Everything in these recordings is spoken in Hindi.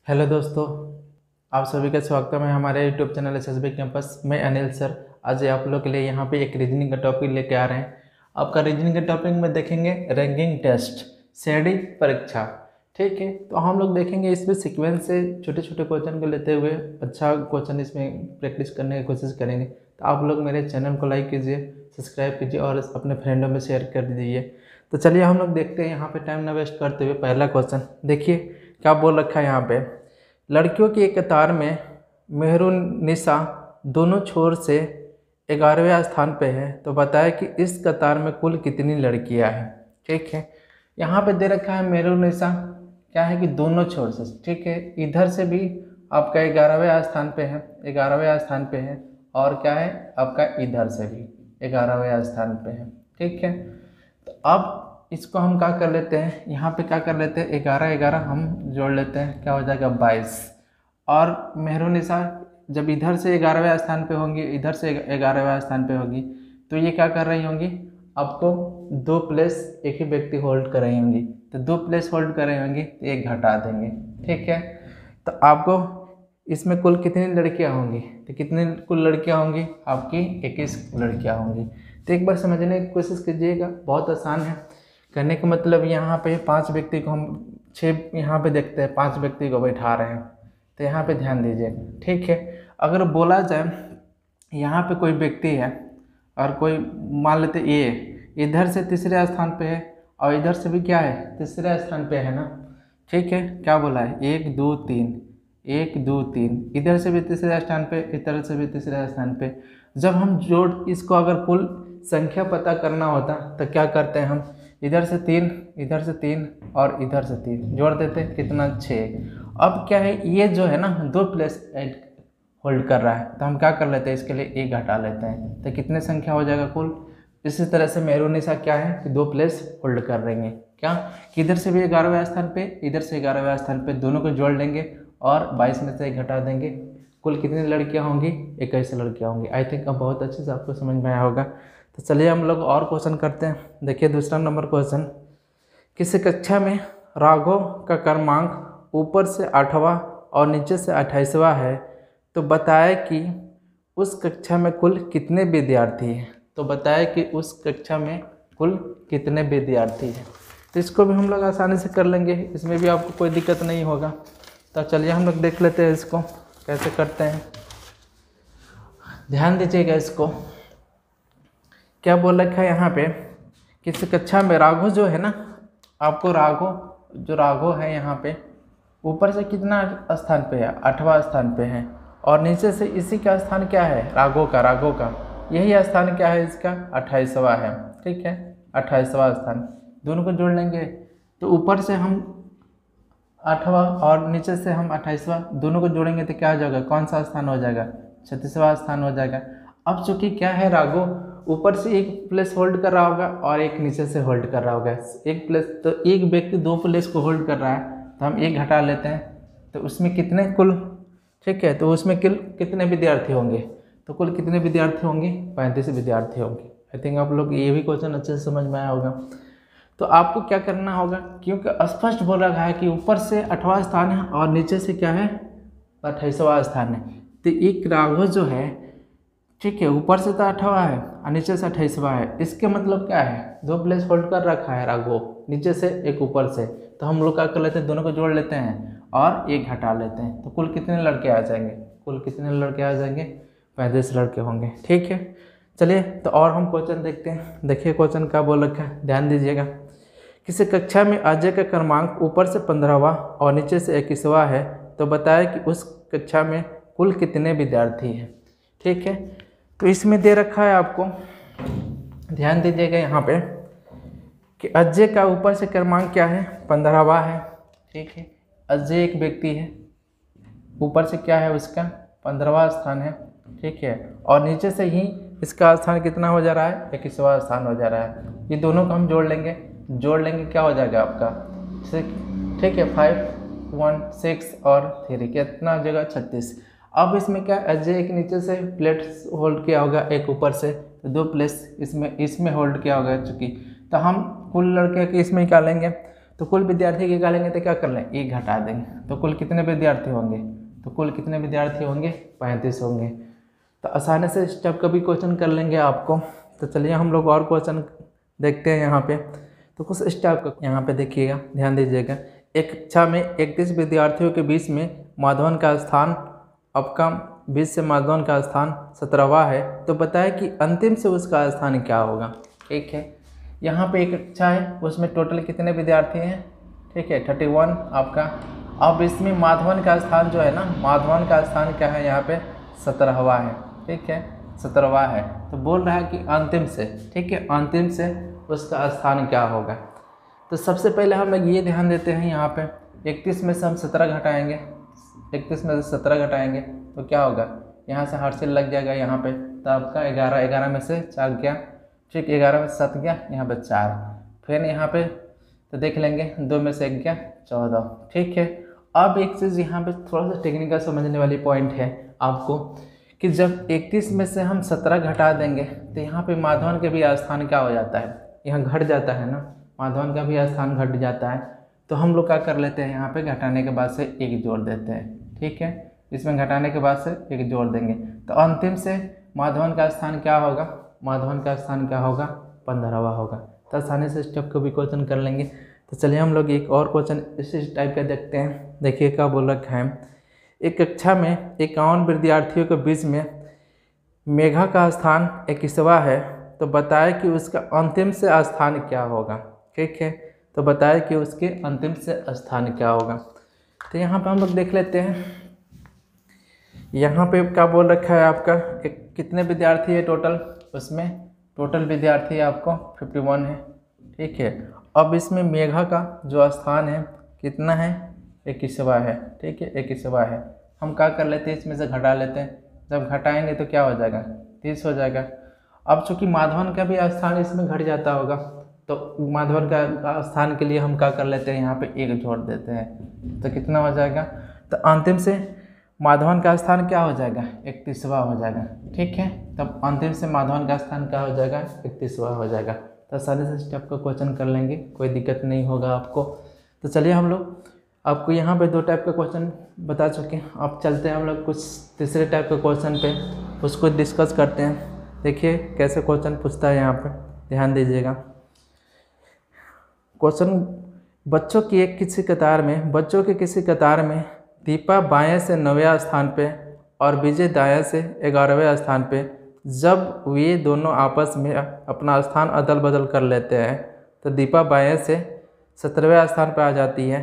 हेलो दोस्तों, आप सभी का स्वागत है हमारे यूट्यूब चैनल एसएसबी कैंपस में। अनिल सर आज आप लोग के लिए यहाँ पे एक रीजनिंग का टॉपिक लेके आ रहे हैं। आपका रीजनिंग के टॉपिक में देखेंगे रैंकिंग टेस्ट श्रेणी परीक्षा। ठीक है, तो हम लोग देखेंगे इसमें सीक्वेंस से छोटे छोटे क्वेश्चन को लेते हुए अच्छा क्वेश्चन इसमें प्रैक्टिस करने की कोशिश करेंगे। तो आप लोग मेरे चैनल को लाइक कीजिए, सब्सक्राइब कीजिए और अपने फ्रेंडों में शेयर कर दीजिए। तो चलिए हम लोग देखते हैं यहाँ पे टाइम न वेस्ट करते हुए पहला क्वेश्चन देखिए क्या बोल रखा है यहाँ पे। लड़कियों की एक कतार में मेहरुन्निसा दोनों छोर से 11वें स्थान पे है, तो बताया कि इस कतार में कुल कितनी लड़कियां हैं। ठीक है, यहाँ पे दे रखा है मेहरुन्निसा क्या है कि दोनों छोर से। ठीक है, इधर से भी आपका 11वें स्थान पे है, 11वें स्थान पे है, और क्या है आपका इधर से भी 11वें स्थान पे है। ठीक है, तो अब इसको हम क्या कर लेते हैं, यहाँ पे क्या कर लेते हैं 11 11 हम जोड़ लेते हैं, क्या हो जाएगा 22। और मेहरुन्निसा जब इधर से 11वें स्थान पे होंगी, इधर से 11वें स्थान पे होगी, तो ये क्या कर रही होंगी, आपको 2 प्लेस एक ही व्यक्ति होल्ड कर रही होंगी। तो 2 प्लेस होल्ड कर रही होंगी तो 1 घटा देंगे। ठीक है, तो आपको इसमें कुल कितनी लड़कियाँ होंगी, तो कितनी कुल लड़कियाँ होंगी आपकी 21 लड़कियाँ होंगी। तो एक बार समझने की कोशिश कीजिएगा, बहुत आसान है। कहने का मतलब यहाँ पे 5 व्यक्ति को हम 6 यहाँ पे देखते हैं 5 व्यक्ति को बैठा रहे हैं, तो यहाँ पे ध्यान दीजिए। ठीक है, अगर बोला जाए यहाँ पे कोई व्यक्ति है और कोई मान लेते ये इधर से तीसरे स्थान पे है और इधर से भी क्या है तीसरे स्थान पे है ना। ठीक है, क्या बोला है 1 2 3 1 2 3, इधर से भी तीसरे स्थान पे, इधर से भी तीसरे स्थान पे। जब हम जोड़ इसको अगर कुल संख्या पता करना होता तो क्या करते हैं हम, इधर से 3 इधर से 3 और इधर से 3 जोड़ देते हैं, कितना 6। अब क्या है ये जो है ना 2 प्लेस होल्ड कर रहा है, तो हम क्या कर लेते हैं इसके लिए 1 घटा लेते हैं, तो कितने संख्या हो जाएगा कुल। इसी तरह से मेहरुन्निसा क्या है कि 2 प्लेस होल्ड कर रहेंगे, क्या कि इधर से भी 11वें स्थान पे, इधर से 11वें स्थान पे, दोनों को जोड़ लेंगे और 22 में से 1 घटा देंगे। कुल कितनी लड़कियां होंगी 21 लड़कियां होंगी। आई थिंक अब बहुत अच्छे से आपको समझ में आया होगा। तो चलिए हम लोग और क्वेश्चन करते हैं। देखिए दूसरा नंबर क्वेश्चन, किसी कक्षा में राघव का क्रमांक ऊपर से 8वां और नीचे से 28वां है, तो बताया कि उस कक्षा में कुल कितने विद्यार्थी हैं। तो बताया कि उस कक्षा में कुल कितने विद्यार्थी हैं। तो इसको भी हम लोग आसानी से कर लेंगे, इसमें भी आपको कोई दिक्कत नहीं होगा। तो चलिए हम लोग देख लेते हैं इसको कैसे करते हैं। ध्यान दीजिएगा, इसको क्या बोल रखा है यहाँ पे, किसी कक्षा में राघव जो है ना, आपको राघव है यहाँ पे ऊपर से कितना स्थान पे है 8वां स्थान पे है, और नीचे से इसी का स्थान क्या है राघव का यही स्थान क्या है इसका 28वां है। ठीक है, 28वां स्थान, दोनों को जोड़ लेंगे तो ऊपर से हम 8वां और नीचे से हम 28वां, दोनों को जोड़ेंगे तो क्या हो जाएगा, कौन सा स्थान हो जाएगा 36वां स्थान हो जाएगा। अब चूंकि क्या है राघव ऊपर से 1 प्लेस होल्ड कर रहा होगा और 1 नीचे से होल्ड कर रहा होगा, 1 प्लेस, तो एक व्यक्ति 2 प्लेस को होल्ड कर रहा है, तो हम 1 घटा लेते हैं, तो उसमें कितने कुल, ठीक है, तो उसमें कितने विद्यार्थी होंगे, तो कुल कितने विद्यार्थी होंगे 35 विद्यार्थी होंगे। आई थिंक आप लोग ये भी क्वेश्चन अच्छे से समझ में आया होगा। तो आपको क्या करना होगा, क्योंकि स्पष्ट बोल रखा है कि ऊपर से 8वां स्थान है और नीचे से क्या है 28वां स्थान है, तो एक राघव जो है, ठीक है, ऊपर से तो 8वां है और नीचे से 28वां है, इसके मतलब क्या है 2 प्लेस होल्ड कर रखा है राघव, नीचे से 1 ऊपर से, तो हम लोग क्या कर लेते हैं दोनों को जोड़ लेते हैं और 1 घटा लेते हैं, तो कुल कितने लड़के आ जाएंगे, कुल कितने लड़के आ जाएंगे 35 लड़के होंगे। ठीक है, चलिए तो और हम क्वेश्चन देखते हैं। देखिए क्वेश्चन क्या बोल रखा है, ध्यान दीजिएगा। किसी कक्षा में अजय का क्रमांक ऊपर से 15वां और नीचे से 21वां है, तो बताया कि उस कक्षा में कुल कितने विद्यार्थी हैं। ठीक है, तो इसमें दे रखा है आपको, ध्यान दीजिएगा यहाँ पे कि अजय का ऊपर से क्रमांक क्या है 15वां है। ठीक है, अजय एक व्यक्ति है, ऊपर से क्या है उसका 15वां स्थान है। ठीक है, और नीचे से ही इसका स्थान कितना हो जा रहा है 21वां स्थान हो जा रहा है। ये दोनों को हम जोड़ लेंगे क्या हो जाएगा आपका 6। ठीक है, 5 1 6 और 3 कितना जगह 36। अब इसमें क्या अजय एक नीचे से प्लेट होल्ड किया होगा, एक ऊपर से, तो 2 प्लेस इसमें होल्ड किया होगा चूँकि, तो हम कुल लड़के के इसमें निकालेंगे तो कुल विद्यार्थी निकालेंगे तो क्या कर लें, 1 घटा देंगे, तो कुल कितने विद्यार्थी होंगे, तो कुल कितने विद्यार्थी होंगे, 35 होंगे। तो आसानी से इस टाइप का भी क्वेश्चन कर लेंगे आपको। तो चलिए हम लोग और क्वेश्चन देखते हैं यहाँ पे। तो कुछ इस टाइप का यहाँ पे देखिएगा, ध्यान दीजिएगा। एक कक्षा में 31 विद्यार्थियों के बीच में माधवन का स्थान आपका 20 से माधवन का स्थान 17वां है, तो बताएं कि अंतिम से उसका स्थान क्या होगा। ठीक है, यहाँ पे एक कक्षा है, उसमें टोटल कितने विद्यार्थी हैं, ठीक है 31 आपका। अब इसमें माधवन का स्थान जो है ना, माधवन का स्थान क्या है यहाँ पे, 17वां है। ठीक है, 17वां है। तो बोल रहा है कि अंतिम से, ठीक है, अंतिम से उसका स्थान क्या होगा। तो सबसे पहले हम लोग ये ध्यान देते हैं यहाँ पे 31 में से हम 17 घटाएंगे, 31 में से 17 घटाएंगे तो क्या होगा, यहाँ से हर्षिल लग जाएगा यहाँ पे, तो आपका 11, 11 में से 4 गया, ठीक, 11 में से 7 गया, यहाँ पे 4, फिर यहाँ पे तो देख लेंगे 2 में से 1 गया, 14। ठीक है, अब एक चीज़ यहाँ पे थोड़ा सा टेक्निकल समझने वाली पॉइंट है आपको कि जब 31 में से हम 17 घटा देंगे तो यहाँ पे माधवन के भी स्थान क्या हो जाता है, यहाँ घट जाता है ना, माधवन का भी स्थान घट जाता है। तो हम लोग क्या कर लेते हैं, यहाँ पे घटाने के बाद से 1 जोड़ देते हैं। ठीक है, इसमें घटाने के बाद से 1 जोड़ देंगे तो अंतिम से माधवन का स्थान क्या होगा, माधवन का स्थान क्या होगा, 15वां होगा। तो आसानी से स्टेप को भी क्वेश्चन कर लेंगे। तो चलिए हम लोग एक और क्वेश्चन इसी टाइप का देखते हैं। देखिए क्या बोल रखा है, एक कक्षा में 51 विद्यार्थियों के बीच में मेघा का स्थान 21वां है, तो बताए कि उसका अंतिम से स्थान क्या होगा। ठीक है, तो बताए कि उसके अंतिम से स्थान क्या होगा। तो यहाँ पे हम लोग देख लेते हैं, यहाँ पे क्या बोल रखा है आपका, कितने विद्यार्थी है टोटल, उसमें टोटल विद्यार्थी आपको 51 है। ठीक है, अब इसमें मेघा का जो स्थान है कितना है, 21वां है। ठीक है, 21वां है। हम क्या कर लेते हैं, इसमें से घटा लेते हैं, जब घटाएंगे तो क्या हो जाएगा, 30 हो जाएगा। अब चूँकि माधवन का भी स्थान इसमें घट जाता होगा, तो माधवन का स्थान के लिए हम क्या कर लेते हैं, यहाँ पे 1 जोड़ देते हैं, तो कितना हो जाएगा, तो अंतिम से माधवन का स्थान क्या हो जाएगा, 31वां हो जाएगा। ठीक है, तब अंतिम से माधवन का स्थान क्या हो जाएगा, 31वां हो जाएगा। तो आसानी से स्टेप का क्वेश्चन कर लेंगे, कोई दिक्कत नहीं होगा आपको। तो चलिए हम लोग आपको यहाँ पे 2 टाइप का क्वेश्चन बता चुके हैं, अब चलते हैं हम लोग कुछ तीसरे टाइप के क्वेश्चन पे, उसको डिस्कस करते हैं। देखिए कैसे क्वेश्चन पूछता है यहाँ पे, ध्यान दीजिएगा। क्वेश्चन, बच्चों की किसी कतार में दीपा बाएं से 9वें स्थान पे और विजय दाएं से 11वें स्थान पे, जब वे दोनों आपस में अपना स्थान अदल बदल कर लेते हैं तो दीपा बाएं से 17वें स्थान पर आ जाती है।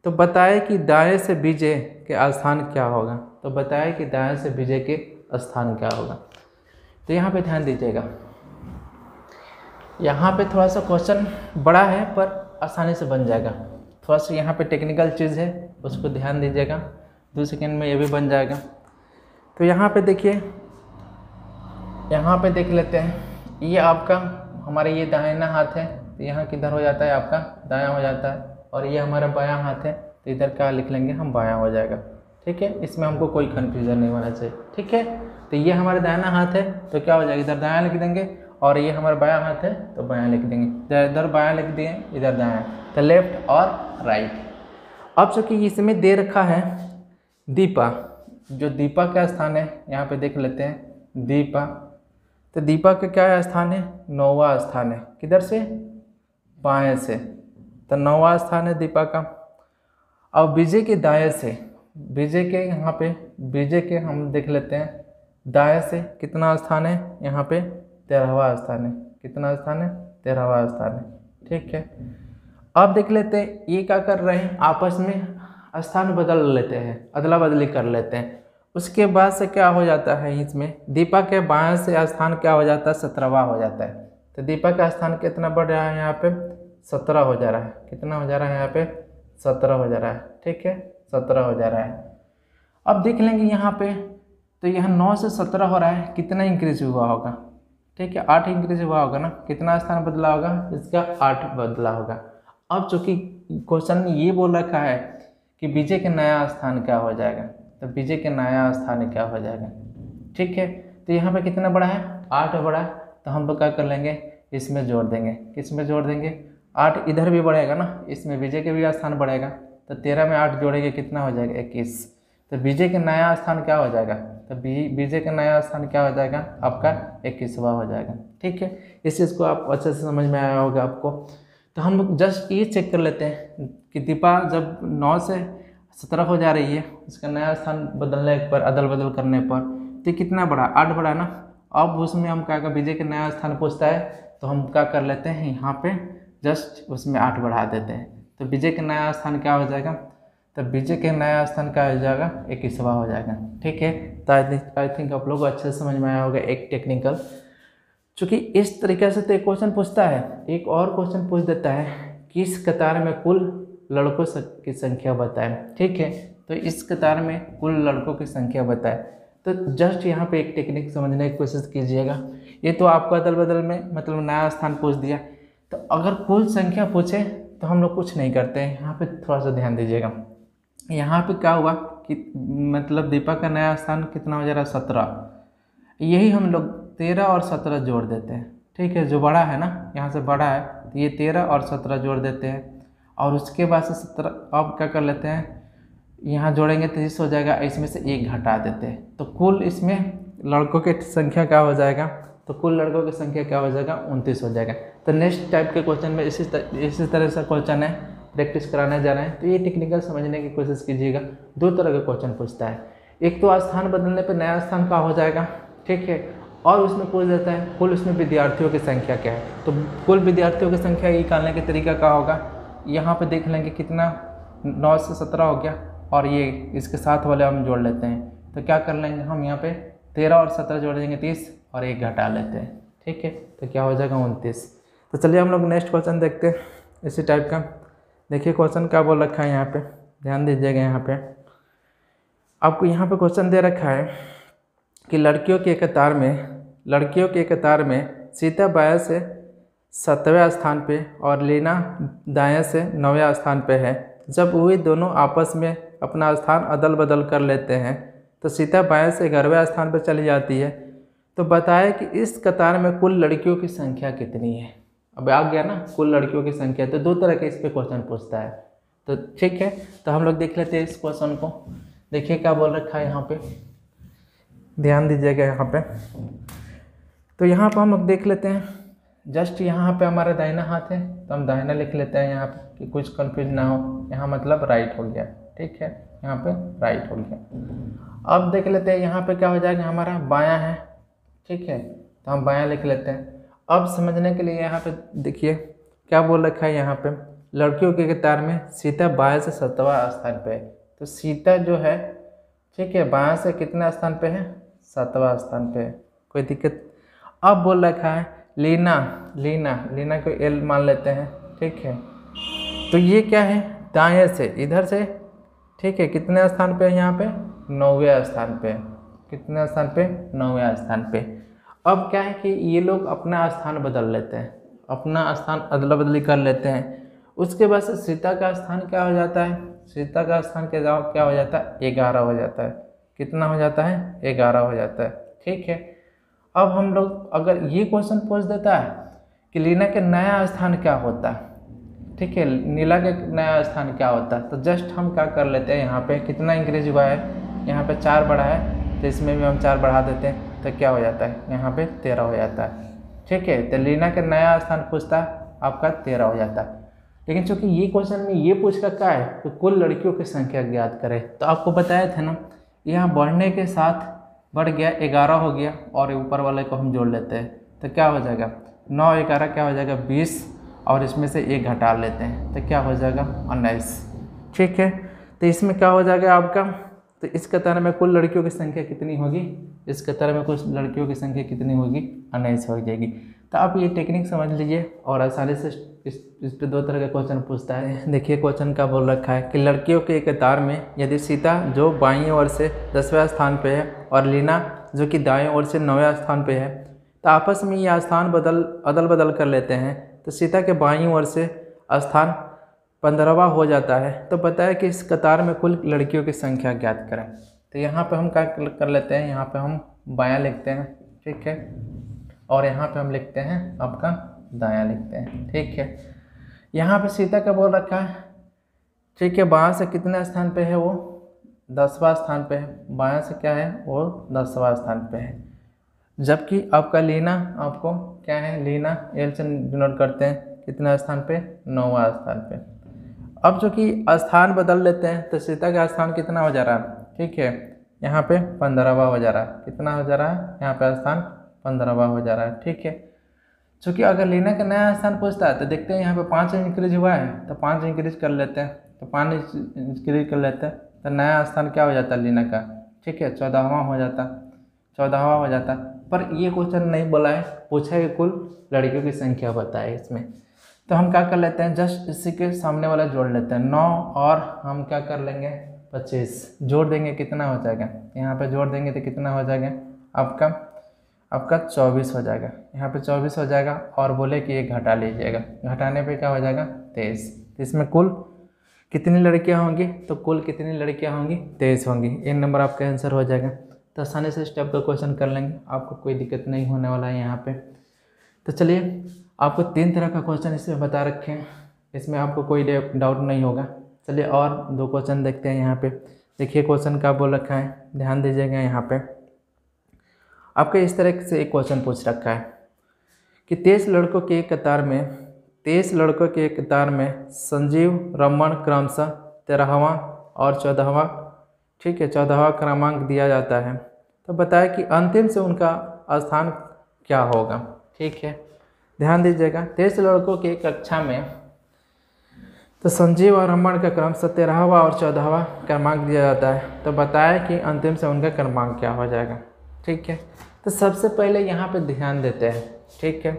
तो बताए कि दाएं से विजय के स्थान क्या होगा। तो बताए कि दाएं से विजय के स्थान क्या होगा। तो यहाँ पे ध्यान दीजिएगा, यहाँ पे थोड़ा सा क्वेश्चन बड़ा है पर आसानी से बन जाएगा। थोड़ा सा यहाँ पे टेक्निकल चीज़ है, उसको ध्यान दीजिएगा, 2 सेकेंड में ये भी बन जाएगा। तो यहाँ पे देखिए, यहाँ पे देख लेते हैं, ये आपका हमारे ये दाहिना हाथ है, तो यहाँ किधर हो जाता है, आपका दायां हो जाता है, और ये हमारा बायां हाथ है, तो इधर क्या लिख लेंगे हम, बायां हो जाएगा। ठीक है, इसमें हमको कोई कन्फ्यूज़न नहीं होना चाहिए। ठीक है, तो ये हमारा दाहिना हाथ है तो क्या हो जाएगा, इधर दायां लिख देंगे, और ये हमारा बायां हाथ है तो बायां लिख देंगे, इधर बायां लिख दिए, इधर दायां, तो लेफ्ट और राइट। अब चूँकि इसमें दे रखा है दीपा, जो दीपा का स्थान है यहाँ पे देख लेते हैं, दीपा, तो दीपा का क्या स्थान है, 9वां स्थान है, किधर से, बाएं से, तो 9वां स्थान है दीपा का। अब विजय के दाएं से, विजय के यहाँ पे, विजय के हम देख लेते हैं दाएं से कितना स्थान है, यहाँ पे 13वां स्थान है, कितना स्थान है, 13वां स्थान है। ठीक है, अब देख लेते हैं ये क्या कर रहे हैं, आपस में स्थान बदल लेते हैं, अदला बदली कर लेते हैं। उसके बाद से क्या हो जाता है, इसमें दीपा के बाएं से स्थान क्या हो जाता है, 17वां हो जाता है। तो दीपा का स्थान कितना बढ़ रहा है, यहाँ पे 17 हो जा रहा है, कितना हो जा रहा है, यहाँ पे 17 हो जा रहा है। ठीक है, 17 हो जा रहा है। अब देख लेंगे यहाँ पे, तो यहाँ 9 से 17 हो रहा है, कितना इंक्रीज हुआ होगा, ठीक है 8 इंक्रीज हुआ होगा ना, कितना स्थान बदला होगा, इसका 8 बदला होगा। अब चूँकि क्वेश्चन ये बोल रखा है कि विजय के नया स्थान क्या हो जाएगा, तो विजय के नया स्थान क्या हो जाएगा। ठीक है, तो यहाँ पे कितना बड़ा है, 8 बड़ा है, तो हम लोग क्या कर लेंगे, इसमें जोड़ देंगे, किस में जोड़ देंगे, 8 इधर भी बढ़ेगा ना, इसमें विजय के भी स्थान बढ़ेगा, तो 13 में 8 जोड़ेंगे कितना हो जाएगा 21। तो विजय का नया स्थान क्या हो जाएगा, तो विजय का नया स्थान क्या हो जाएगा आपका 21वां हो जाएगा। ठीक है, इस चीज़ को आप अच्छे से समझ में आया होगा आपको। तो हम लोग जस्ट ये चेक कर लेते हैं कि दीपा जब 9 से 17 हो जा रही है, उसका नया स्थान बदलने पर, अदल बदल करने पर, तो कितना बढ़ा 8 बढ़ा ना। अब उसमें हम क्या कर, विजय के नया स्थान पूछता है तो हम क्या कर लेते हैं, यहाँ पे जस्ट उसमें 8 बढ़ा देते हैं। तो विजय का नया स्थान क्या हो जाएगा, तो विजय के नया स्थान क्या हो जाएगा 21वां हो जाएगा। ठीक है, तो आई थिंक आप लोग को अच्छे से समझ में आया होगा एक टेक्निकल। चूँकि इस तरीके से तो एक क्वेश्चन पूछता है, एक और क्वेश्चन पूछ देता है किस कतार में कुल लड़कों की संख्या बताएं। ठीक है, तो इस कतार में कुल लड़कों की संख्या बताएं। तो जस्ट यहाँ पे एक टेक्निक समझने की कोशिश कीजिएगा। ये तो आपको अदल बदल में मतलब नया स्थान पूछ दिया, तो अगर कुल संख्या पूछे तो हम लोग कुछ नहीं करते हैं। यहाँ पे थोड़ा सा ध्यान दीजिएगा। यहाँ पे क्या हुआ कि मतलब दीपक का नया स्थान कितना हो जा रहा है 17, यही हम लोग 13 और 17 जोड़ देते हैं। ठीक है, जो बड़ा है ना, यहाँ से बड़ा है, तो ये 13 और 17 जोड़ देते हैं, और उसके बाद से 17 अब क्या कर लेते हैं, यहाँ जोड़ेंगे 30 हो जाएगा, इसमें से 1 घटा देते हैं, तो कुल इसमें लड़कों की संख्या क्या हो जाएगा, तो कुल लड़कों की संख्या क्या हो जाएगा 29 हो जाएगा। तो नेक्स्ट टाइप के क्वेश्चन में इसी तरह से क्वेश्चन है, प्रैक्टिस कराने जा रहे हैं, तो ये टेक्निकल समझने की कोशिश कीजिएगा। 2 तरह का क्वेश्चन पूछता है, एक तो स्थान बदलने पर नया स्थान क्या हो जाएगा, ठीक है, और उसमें पूछ देता है कुल उसमें विद्यार्थियों की संख्या क्या है। तो कुल विद्यार्थियों की संख्या निकालने का तरीका क्या होगा, यहाँ पे देख लेंगे कितना 9 से 17 हो गया, और ये इसके साथ वाले हम जोड़ लेते हैं। तो क्या कर लेंगे हम, यहाँ पे 13 और 17 जोड़ देंगे 30 और 1 घटा लेते हैं। ठीक है, तो क्या हो जाएगा 29। तो चलिए हम लोग नेक्स्ट क्वेश्चन देखते हैं इसी टाइप का। देखिए क्वेश्चन क्या बोल रखा है, यहाँ पे ध्यान दीजिएगा। यहाँ पे आपको यहाँ पे क्वेश्चन दे रखा है कि लड़कियों के कतार में सीता बाएं से 7वें स्थान पे और लीना दाएं से 9वें स्थान पे है। जब वे दोनों आपस में अपना स्थान अदल बदल कर लेते हैं तो सीता बाएं से 11वें स्थान पर चली जाती है। तो बताएं कि इस कतार में कुल लड़कियों की संख्या कितनी है। अब आ गया ना कुल लड़कियों की संख्या, तो 2 तरह के इस पे क्वेश्चन पूछता है। तो ठीक है, तो हम लोग देख लेते हैं इस क्वेश्चन को। देखिए क्या बोल रखा है यहाँ पे, ध्यान दीजिएगा यहाँ पे। तो यहाँ पर हम लोग देख लेते हैं, जस्ट यहाँ पे हमारा दाहिना हाथ है तो हम दाहिना लिख लेते हैं यहाँ पे कि कुछ कंफ्यूज ना हो। यहाँ मतलब राइट हो गया, ठीक है, यहाँ पे राइट हो गया। अब देख लेते हैं यहाँ पे क्या हो जाएगा, हमारा बायां है, ठीक है, तो हम बायां लिख लेते हैं। अब समझने के लिए यहाँ पे देखिए क्या बोल रखा है, यहाँ पे लड़कियों के कतार में सीता बाएं से 7वां स्थान पे है। तो सीता जो है, ठीक है, बाएं से कितना स्थान पे है, 7वां स्थान पे है, कोई दिक्कत। अब बोल रखा है लीना को एल मान लेते हैं, ठीक है। तो ये क्या है, दाएं से इधर से, ठीक है, कितने स्थान पे है, यहाँ पे 9वें स्थान पे, कितने स्थान पे, 9वें स्थान पे। अब क्या है कि ये लोग अपना स्थान बदल लेते हैं, अपना स्थान अदला बदली कर लेते हैं। उसके बाद से सीता का स्थान क्या हो जाता है, सीता का स्थान क्या हो जाता है, 11 हो जाता है। कितना हो जाता है, 11 हो जाता है, ठीक है। अब हम लोग अगर ये क्वेश्चन पूछ देता है कि लीना के नया स्थान क्या होता है, ठीक है, नीला के नया स्थान क्या होता है, तो जस्ट हम क्या कर लेते हैं, यहाँ पे कितना इंक्रीज हुआ है, यहाँ पे 4 बढ़ा है, तो इसमें भी हम 4 बढ़ा देते हैं, तो क्या हो जाता है, यहाँ पे 13 हो जाता है, ठीक है। तो लीना के नया स्थान पूछता है, आपका 13 हो जाता है। लेकिन चूंकि ये क्वेश्चन में ये पूछ रखा है तो कुल लड़कियों की संख्या ज्ञात करें, तो आपको बताया था ना, यहाँ बढ़ने के साथ बढ़ गया, 11 हो गया, और ऊपर वाले को हम जोड़ लेते हैं, तो क्या हो जाएगा 9 11 क्या हो जाएगा 20, और इसमें से 1 घटा लेते हैं, तो क्या हो जाएगा 19, ठीक है। तो इसमें क्या हो जाएगा आपका, तो इस कतार में कुल लड़कियों की संख्या कितनी होगी, इस कतार में कुल लड़कियों की संख्या कितनी होगी, 19 हो जाएगी। तो आप ये टेक्निक समझ लीजिए, और आसानी से इस पे 2 तरह का क्वेश्चन पूछता है। देखिए क्वेश्चन का बोल रखा है कि लड़कियों के कतार में यदि सीता जो बाईं ओर से 10वें स्थान पे है और लीना जो कि दाएं ओर से 9वें स्थान पे है, तो आपस में ये स्थान अदल बदल कर लेते हैं, तो सीता के बाईं ओर से स्थान 15वां हो जाता है। तो बताया कि इस कतार में कुल लड़कियों की संख्या ज्ञात करें। तो यहाँ पे हम क्या कर लेते हैं, यहाँ पे हम बायां लिखते हैं, ठीक है, और यहाँ पे हम लिखते हैं आपका दायां लिखते हैं, ठीक है। यहाँ पे सीता का बोल रखा है, ठीक है, बायां से कितने स्थान पे है वो 10वां स्थान पे है, बायां से क्या है वो 10वां स्थान पे है। जबकि आपका लीना आपको क्या है, लीना एल से डिनोट करते हैं कितना स्थान पे 9वां स्थान पे। अब जो कि स्थान बदल लेते हैं तो सीता का स्थान कितना हो जा रहा है, ठीक है, यहाँ पे 15वां हो जा रहा है, कितना हो जा रहा है यहाँ पे स्थान 15वां हो जा रहा है, ठीक है। चूँकि अगर लीना का नया स्थान पूछता है तो देखते हैं यहाँ पे 5 इंक्रीज हुआ है तो 5 इंक्रीज कर लेते हैं, तो 5 इंक्रीज कर लेते हैं तो नया स्थान क्या हो जाता है लीना का, ठीक है, 14वां हो जाता, 14वां हो जाता। पर ये क्वेश्चन नहीं बोला है, पूछा है कि कुल लड़कियों की संख्या बताए इसमें, तो हम क्या कर लेते हैं जस्ट इसी के सामने वाला जोड़ लेते हैं 9 और हम क्या कर लेंगे 25 जोड़ देंगे, कितना हो जाएगा यहाँ पे जोड़ देंगे तो कितना हो जाएगा आपका 24 हो जाएगा, यहाँ पे 24 हो जाएगा। और बोले कि ये घटा लीजिएगा, घटाने पे क्या हो जाएगा 23। इसमें कुल कितनी लड़कियाँ होंगी, तो कुल कितनी लड़कियाँ होंगी 23 होंगी। ये नंबर आपका आंसर हो जाएगा। तो आसानी से स्टेप का क्वेश्चन कर लेंगे, आपको कोई दिक्कत नहीं होने वाला है यहाँ पे। तो चलिए आपको 3 तरह का क्वेश्चन इसमें बता रखे हैं, इसमें आपको कोई डाउट नहीं होगा। चलिए और 2 क्वेश्चन देखते हैं। यहाँ पे देखिए क्वेश्चन का बोल रखा है, ध्यान दीजिएगा। यहाँ पे आपको इस तरह से एक क्वेश्चन पूछ रखा है कि 23 लड़कों के एक कतार में संजीव रमन क्रमशः 13वां और 14वां, ठीक है, 14वां क्रमांक दिया जाता है, तो बताया कि अंतिम से उनका स्थान क्या होगा, ठीक है। ध्यान दीजिएगा 23 लड़कों की कक्षा में तो संजीव और रमन का क्रम 13वां और 14वां क्रमांक दिया जाता है, तो बताया कि अंतिम से उनका क्रमांक क्या हो जाएगा, ठीक है। तो सबसे पहले यहाँ पे ध्यान देते हैं, ठीक है।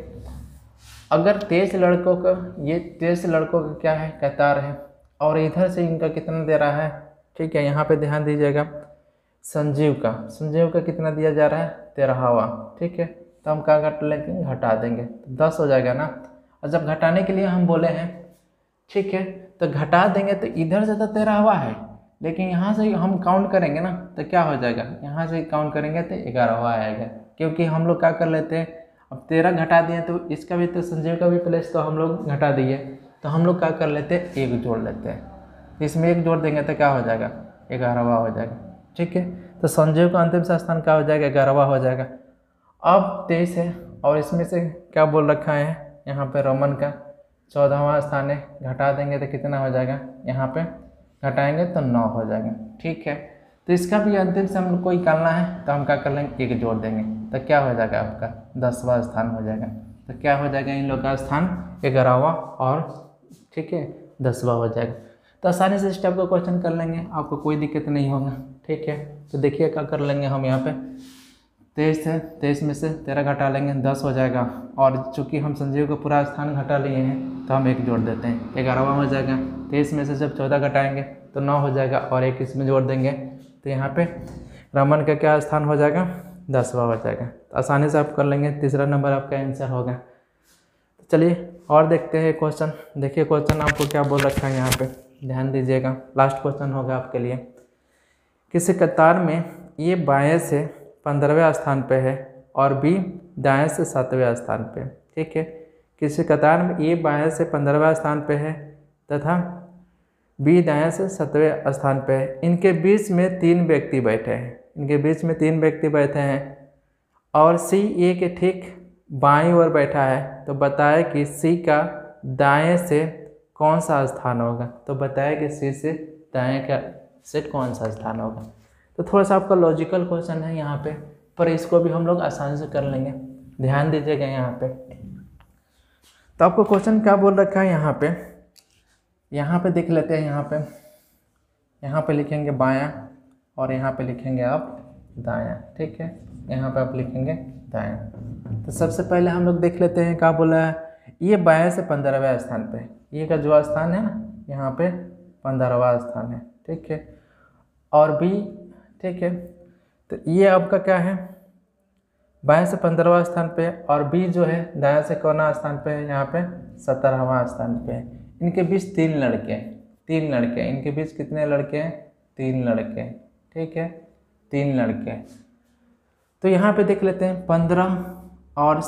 अगर 23 लड़कों का, ये 23 लड़कों का क्या है कतार है, और इधर से इनका कितना दे रहा है, ठीक है। यहाँ पे ध्यान दीजिएगा संजीव का कितना दिया जा रहा है 13वां, ठीक है। तो हम क्या कर लेंगे घटा देंगे तो 10 हो जाएगा ना। और जब घटाने के लिए हम बोले हैं, ठीक है, तो घटा देंगे तो इधर से तो 13वां है, लेकिन यहाँ से हम काउंट करेंगे ना तो क्या हो जाएगा, यहाँ से काउंट करेंगे तो 11वां आएगा, क्योंकि हम लोग क्या कर लेते हैं, अब 13 घटा दिए तो इसका भी, तो संजीव का भी प्लेस तो हम लोग घटा दिए, तो हम लोग क्या कर लेते हैं 1 जोड़ लेते हैं, इसमें 1 जोड़ देंगे तो क्या हो जाएगा 11वां हो जाएगा, ठीक है। तो संजीव का अंतिम स्थान क्या हो जाएगा 11वां हो जाएगा। अब 23 है और इसमें से क्या बोल रखा है यहाँ पे रमन का 14वां स्थान है, घटा देंगे तो कितना हो जाएगा, यहाँ पे घटाएंगे तो 9 हो जाएगा, ठीक है। तो इसका भी अंतिम से हम को निकालना है, तो हम क्या कर लेंगे 1 जोड़ देंगे तो क्या हो जाएगा आपका 10वां स्थान हो जाएगा। तो क्या हो जाएगा इन लोग का स्थान 11वां और, ठीक है, 10वां हो जाएगा। तो आसानी से स्टेप का क्वेश्चन कर लेंगे, आपको कोई दिक्कत नहीं होगा, ठीक है। तो देखिए क्या कर लेंगे हम यहाँ पे 23 है, 23 में से 13 घटा लेंगे 10 हो जाएगा, और चूंकि हम संजीव का पूरा स्थान घटा लिए हैं तो हम 1 जोड़ देते हैं 11वां हो जाएगा। 23 में से जब 14 घटाएंगे तो 9 हो जाएगा, और 1 इसमें जोड़ देंगे तो यहाँ पे रमन का क्या स्थान हो जाएगा 10वां हो जाएगा। तो आसानी से आप कर लेंगे, तीसरा नंबर आपका आंसर होगा। तो चलिए और देखते हैं क्वेश्चन। देखिए क्वेश्चन आपको क्या बोल रखा है यहाँ पे, ध्यान दीजिएगा, लास्ट क्वेश्चन होगा आपके लिए। किसी कतार में ये बाएं से 15वें स्थान पे है और बी दाएं से 7वें स्थान पे, ठीक है। किसी कतार में ए बाएं से 15वें स्थान पे है तथा बी दाएं से 7वें स्थान पे है। इनके बीच में 3 व्यक्ति बैठे हैं, और सी ए के ठीक बाईं ओर बैठा है, तो बताए कि सी का दाएं से कौन सा स्थान होगा। तो बताया कि सी से दाएं का से कौन सा स्थान होगा। तो थोड़ा सा आपका लॉजिकल क्वेश्चन है यहाँ पे, पर इसको भी हम लोग आसानी से कर लेंगे, ध्यान दीजिएगा यहाँ पे। तो आपको क्वेश्चन क्या बोल रखा है यहाँ पे देख लेते हैं। यहाँ पे लिखेंगे बायां और यहाँ पे लिखेंगे आप दायां, ठीक है। यहाँ पे आप लिखेंगे दायां। तो सबसे पहले हम लोग देख लेते हैं क्या बोला है, ये बाएं से 15वें स्थान पे, ये का जो स्थान है ना यहाँ पे 15वां स्थान है, ठीक है। और बी, ठीक है, तो ये आपका क्या है बाएं से 15वां स्थान पे, और बी जो है दाएं से कौन स्थान पे है, यहाँ पे 17वां स्थान पे है। इनके बीच 3 लड़के हैं, इनके बीच कितने लड़के हैं 3 लड़के, ठीक है, 3 लड़के। तो यहाँ पे देख लेते हैं 15 और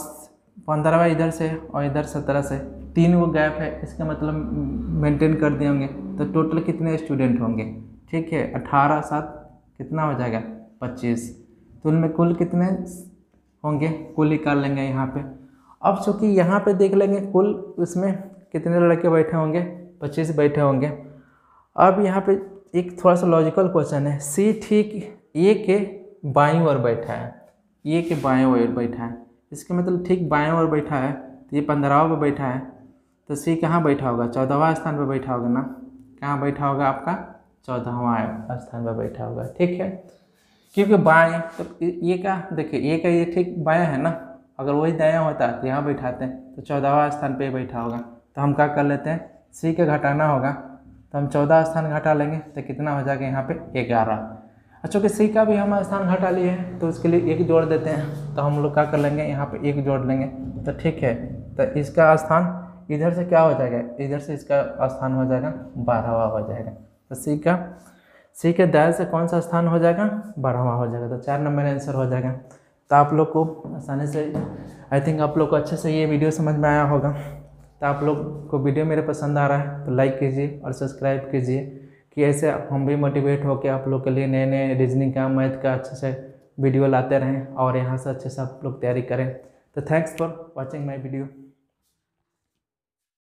15वां इधर से और इधर 17 से, 3 वो गैप है, इसका मतलब मेंटेन कर दिए होंगे, तो टोटल कितने स्टूडेंट होंगे, ठीक है। 18 7 कितना हो जाएगा 25, तो उनमें कुल कितने होंगे, कुल निकाल लेंगे यहाँ पे। अब चूँकि यहाँ पे देख लेंगे कुल उसमें कितने लड़के बैठे होंगे, 25 बैठे होंगे। अब यहाँ पे एक थोड़ा सा लॉजिकल क्वेश्चन है, सी ठीक ए के बाईं ओर बैठा है, ए के बाएं ओर बैठा है, इसका मतलब ठीक बाएं ओर बैठा है, तो ये 15वां पे बैठा है, तो सी कहाँ बैठा होगा, 14वां स्थान पे बैठा होगा ना। कहाँ बैठा होगा आपका 14वां स्थान पे बैठा होगा, ठीक है। क्योंकि बाएं तो ये का देखिए, ये का ये ठीक बायां है ना, अगर वही दायां होता तो यहाँ बैठाते हैं, तो 14वां स्थान पे बैठा होगा। तो हम क्या कर लेते हैं, सी का घटाना होगा, तो हम 14 स्थान घटा लेंगे, तो कितना हो जाएगा यहाँ पे 11। अच्छा कि सी का भी हम स्थान घटा लिए हैं, तो उसके लिए 1 जोड़ देते हैं, तो हम लोग क्या कर लेंगे, यहाँ पे 1 जोड़ लेंगे, तो ठीक है। तो इसका स्थान इधर से क्या हो जाएगा, इधर से इसका स्थान हो जाएगा 12वां हो जाएगा। तो सी के दाएं से कौन सा स्थान हो जाएगा, 12वां हो जाएगा, तो 4 नंबर आंसर हो जाएगा। तो आप लोग को आसानी से, आई थिंक आप लोग को अच्छे से ये वीडियो समझ में आया होगा। तो आप लोग को वीडियो मेरे पसंद आ रहा है तो लाइक कीजिए और सब्सक्राइब कीजिए, कि ऐसे हम भी मोटिवेट होकर आप लोग के लिए नए नए रीजनिंग का, मैथ का अच्छे से वीडियो लाते रहें और यहाँ से अच्छे से आप लोग तैयारी करें। तो thanks for watching my video.